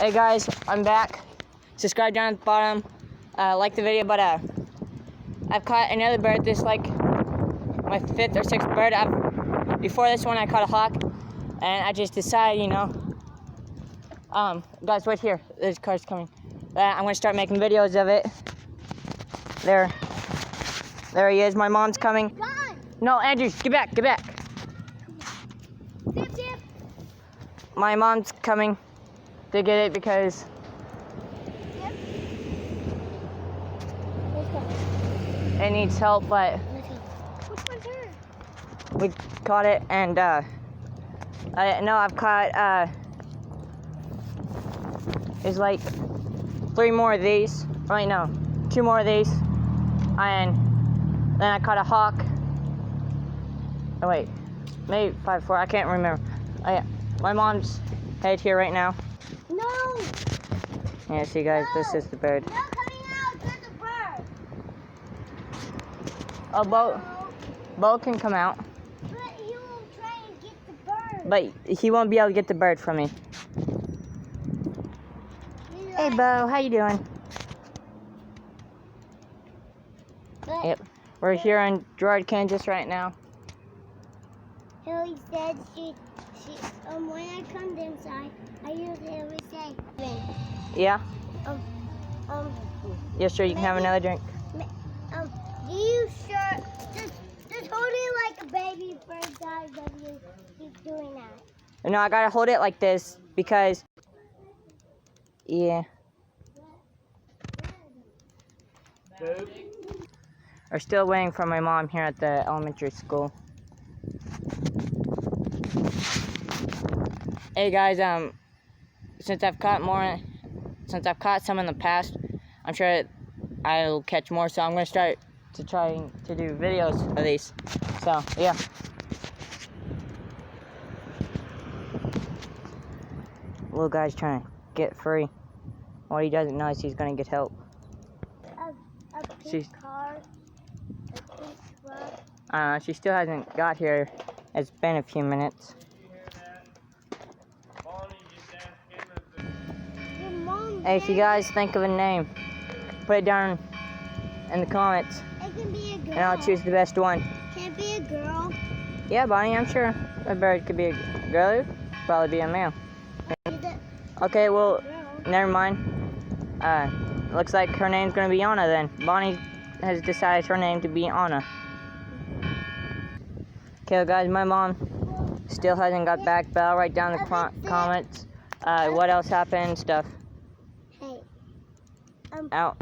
Hey guys, I'm back. Subscribe down at the bottom. Like the video, but I've caught another bird. This like my 5th or 6th bird. Before this one, I caught a hawk, and I just decided, you know, guys, wait here. There's cars coming. I'm gonna start making videos of it. There he is. My mom's coming. Run! No, Andrew, get back, get back. Dip, dip. My mom's coming to get it because Dip. it needs help, but Which one's her? we caught it, and I know I've caught there's like 3 more of these. Right, no, 2 more of these, and then I caught a hawk. Oh wait, maybe 5, 4. I can't remember. My mom's head here right now. No! Yeah, see guys, this is the bird. No, coming out! There's a bird! Oh, Bo can come out, But he will try and get the bird. but he won't be able to get the bird from me. Hey Bo, how you doing? But Yep, we're here in Girard, Kansas right now. Haley said when I come inside, I usually always say, Yeah? um, Yes, sure, you can have another drink. do you sure, just hold it like a baby bird does if you keep doing that. No, I gotta hold it like this because, yeah. We're still waiting for my mom here at the elementary school. Hey guys, since I've caught some in the past, I'm sure I'll catch more, so I'm gonna start trying to do videos of these. So yeah. Little guy's trying to get free. What he doesn't know is he's gonna get help. A pink car, a pink truck. She still hasn't got here. It's been a few minutes. Your mom. Hey, if you guys think of a name, put it down in the comments, It can be a girl. and I'll choose the best one. Can it be a girl? Yeah, Bonnie, I'm sure a bird could be a girl, probably be a male. Is it Okay, well, a girl? never mind. Looks like her name's gonna be Anna then. Bonnie has decided her name to be Anna. Okay, well, guys, my mom still hasn't got back, but I'll write down the comments what else happened, stuff. Hey. Out.